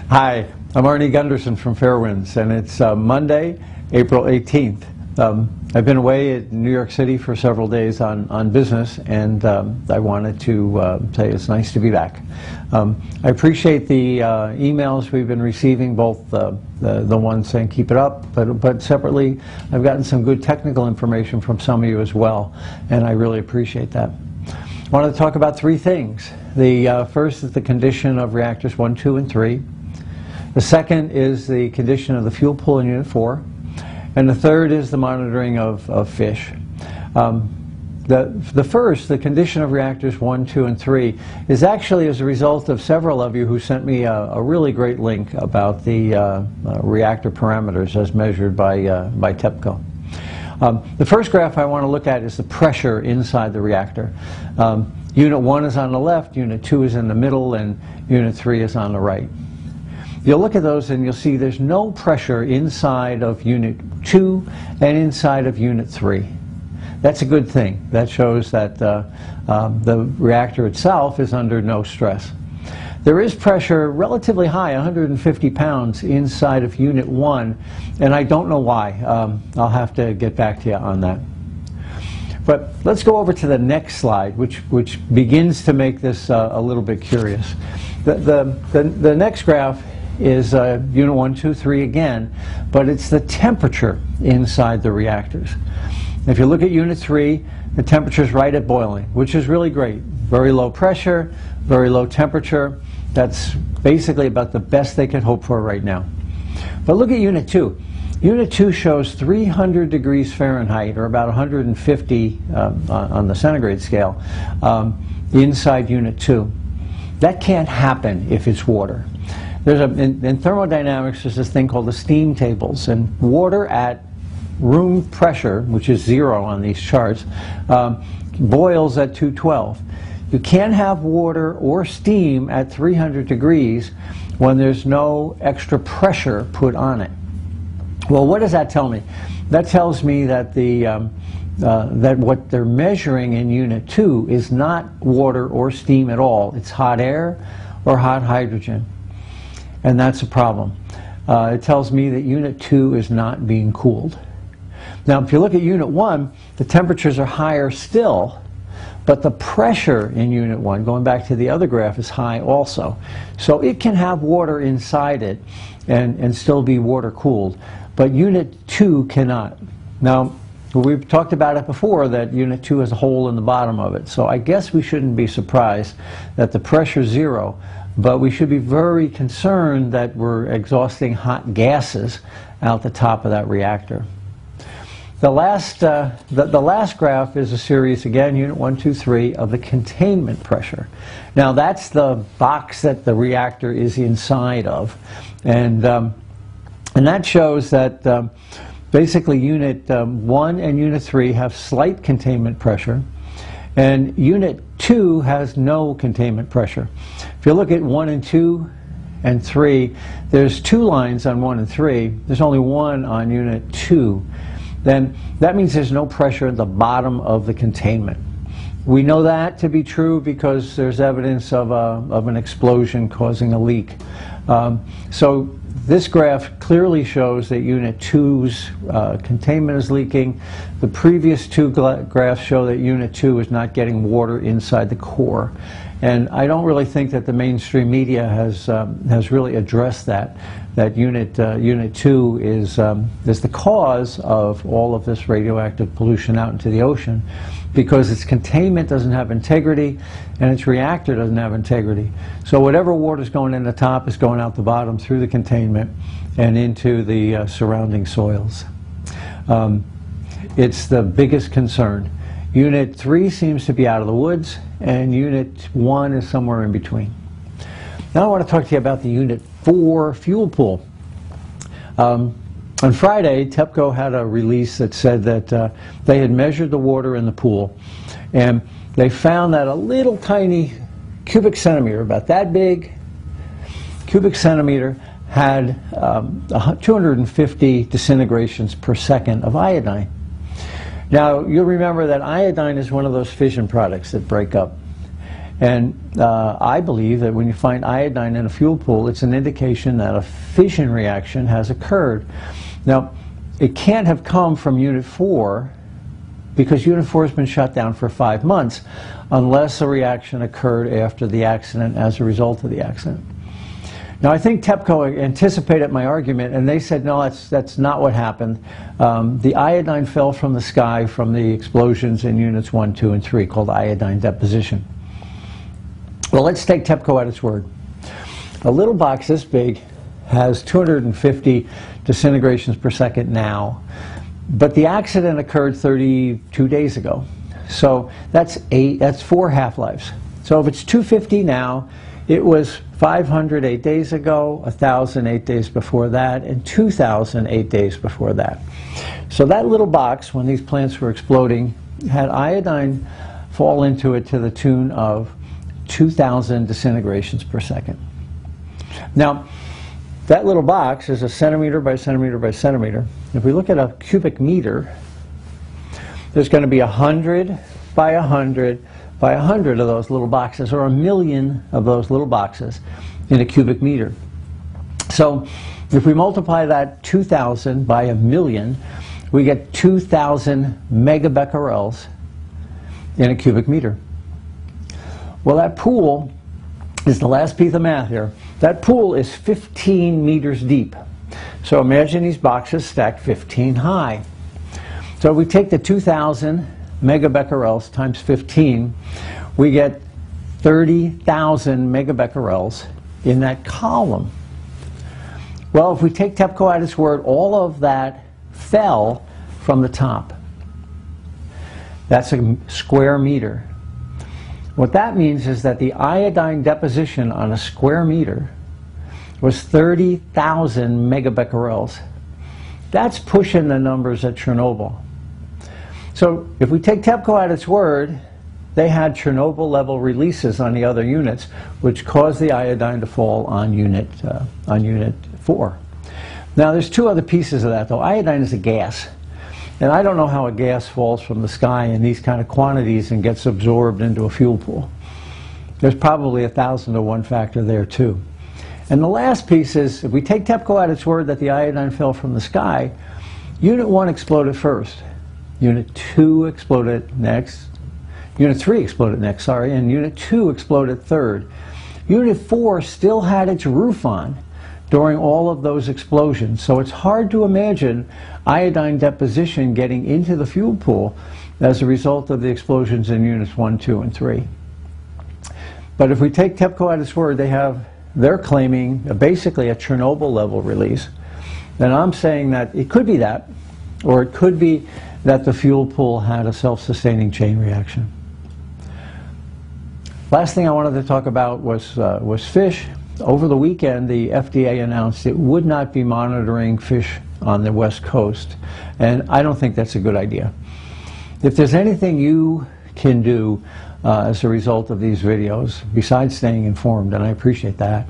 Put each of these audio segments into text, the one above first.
Hi, I'm Arnie Gunderson from Fairwinds, and it's Monday, April 18th. I've been away at New York City for several days on business, and I wanted to say it's nice to be back. I appreciate the emails we've been receiving, both the ones saying keep it up, but separately I've gotten some good technical information from some of you as well, and I really appreciate that. I wanted to talk about three things. The first is the condition of reactors 1, 2, and 3. The second is the condition of the fuel pool in Unit 4. And the third is the monitoring of fish. The first, the condition of reactors 1, 2, and 3, is actually as a result of several of you who sent me a really great link about the reactor parameters as measured by TEPCO. The first graph I want to look at is the pressure inside the reactor. Unit 1 is on the left, Unit 2 is in the middle, and Unit 3 is on the right. You'll look at those and you'll see there's no pressure inside of Unit 2 and inside of Unit 3. That's a good thing. That shows that the reactor itself is under no stress. There is pressure relatively high, 150 pounds, inside of Unit 1, and I don't know why. I'll have to get back to you on that. But let's go over to the next slide, which begins to make this a little bit curious. The next graph is Unit 1, 2, 3 again, but it's the temperature inside the reactors. If you look at Unit 3, the temperature is right at boiling, which is really great. Very low pressure, very low temperature. That's basically about the best they can hope for right now. But look at Unit 2. Unit 2 shows 300 degrees Fahrenheit, or about 150 on the centigrade scale, inside Unit 2. That can't happen if it's water. In thermodynamics, there's this thing called the steam tables, and water at room pressure, which is 0 on these charts, boils at 212. You can't have water or steam at 300 degrees when there's no extra pressure put on it. Well, what does that tell me? That tells me that that what they're measuring in Unit 2 is not water or steam at all. It's hot air or hot hydrogen. And that's a problem. It tells me that Unit 2 is not being cooled. Now, if you look at Unit 1, the temperatures are higher still, but the pressure in Unit 1, going back to the other graph, is high also. So it can have water inside it and still be water cooled, but Unit 2 cannot. Now, we've talked about it before, that Unit 2 has a hole in the bottom of it, so I guess we shouldn't be surprised that the pressure is 0. But we should be very concerned that we're exhausting hot gases out the top of that reactor. The last graph is a series, again, Unit 1, 2, 3, of the containment pressure. Now that's the box that the reactor is inside of. And that shows that basically Unit 1 and Unit 3 have slight containment pressure, and Unit 2 has no containment pressure. If you look at 1 and 2 and 3, there's 2 lines on 1 and 3. There's only 1 on Unit 2. Then that means there's no pressure at the bottom of the containment. We know that to be true because there's evidence of an explosion causing a leak. So this graph clearly shows that Unit 2's containment is leaking. The previous 2 graphs show that Unit 2 is not getting water inside the core. And I don't really think that the mainstream media has really addressed that Unit 2 is the cause of all of this radioactive pollution out into the ocean, because its containment doesn't have integrity and its reactor doesn't have integrity. So whatever water is going in the top is going out the bottom through the containment and into the surrounding soils. It's the biggest concern. Unit 3 seems to be out of the woods, and Unit 1 is somewhere in between. Now I want to talk to you about the Unit 4 fuel pool. On Friday, TEPCO had a release that said that they had measured the water in the pool, and they found that a little tiny cubic centimeter, about that big, cubic centimeter, had 250 disintegrations per second of iodine. Now, you'll remember that iodine is one of those fission products that break up. And I believe that when you find iodine in a fuel pool, it's an indication that a fission reaction has occurred. Now, it can't have come from Unit 4 because Unit 4 has been shut down for 5 months unless a reaction occurred after the accident as a result of the accident. Now, I think TEPCO anticipated my argument, and they said, no, that's not what happened. The iodine fell from the sky from the explosions in Units 1, 2, and 3, called iodine deposition. Well, let's take TEPCO at its word. A little box this big has 250 disintegrations per second now, but the accident occurred 32 days ago. So that's 4 half-lives. So if it's 250 now, it was 500 8 days ago, 1,000 8 days before that, and 2,000 8 days before that. So that little box, when these plants were exploding, had iodine fall into it to the tune of 2,000 disintegrations per second. Now, that little box is a centimeter by centimeter by centimeter. If we look at a cubic meter, there's going to be 100 by 100 by 100 of those little boxes, or 1,000,000 of those little boxes in a cubic meter. So if we multiply that 2,000 by 1,000,000, we get 2,000 megabecquerels in a cubic meter. Well, that pool is the last piece of math here. That pool is 15 meters deep. So imagine these boxes stacked 15 high. So if we take the 2,000 megabecquerels times 15, we get 30,000 megabecquerels in that column. Well, if we take TEPCO at its word, all of that fell from the top. That's a square meter. What that means is that the iodine deposition on a square meter was 30,000 megabecquerels. That's pushing the numbers at Chernobyl. So if we take TEPCO at its word, they had Chernobyl level releases on the other units, which caused the iodine to fall on unit 4. Now there's 2 other pieces of that though. Iodine is a gas. And I don't know how a gas falls from the sky in these kind of quantities and gets absorbed into a fuel pool. There's probably 1,000 to 1 factor there too. And the last piece is, if we take TEPCO at its word that the iodine fell from the sky, Unit 1 exploded first. Unit 2 exploded next. Unit 3 exploded next, sorry, and Unit 2 exploded third. Unit 4 still had its roof on during all of those explosions, so it's hard to imagine iodine deposition getting into the fuel pool as a result of the explosions in Units 1, 2, and 3. But if we take TEPCO at its word, they're claiming basically a Chernobyl level release. And I'm saying that it could be that, or it could be that the fuel pool had a self-sustaining chain reaction. Last thing I wanted to talk about was fish. Over the weekend, the FDA announced it would not be monitoring fish on the West Coast, and I don't think that's a good idea. If there's anything you can do as a result of these videos, besides staying informed, and I appreciate that,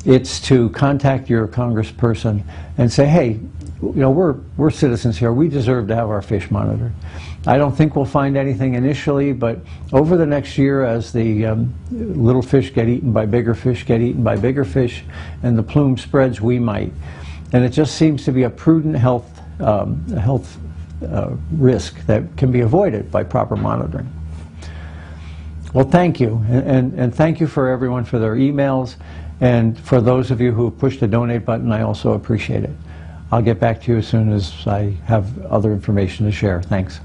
it's to contact your congressperson and say, hey, you know, we're citizens here. We deserve to have our fish monitored. I don't think we'll find anything initially, but over the next year, as the little fish get eaten by bigger fish, and the plume spreads, we might. And it just seems to be a prudent health risk that can be avoided by proper monitoring. Well, thank you, and thank you for everyone for their emails, and for those of you who have pushed the donate button, I also appreciate it. I'll get back to you as soon as I have other information to share. Thanks.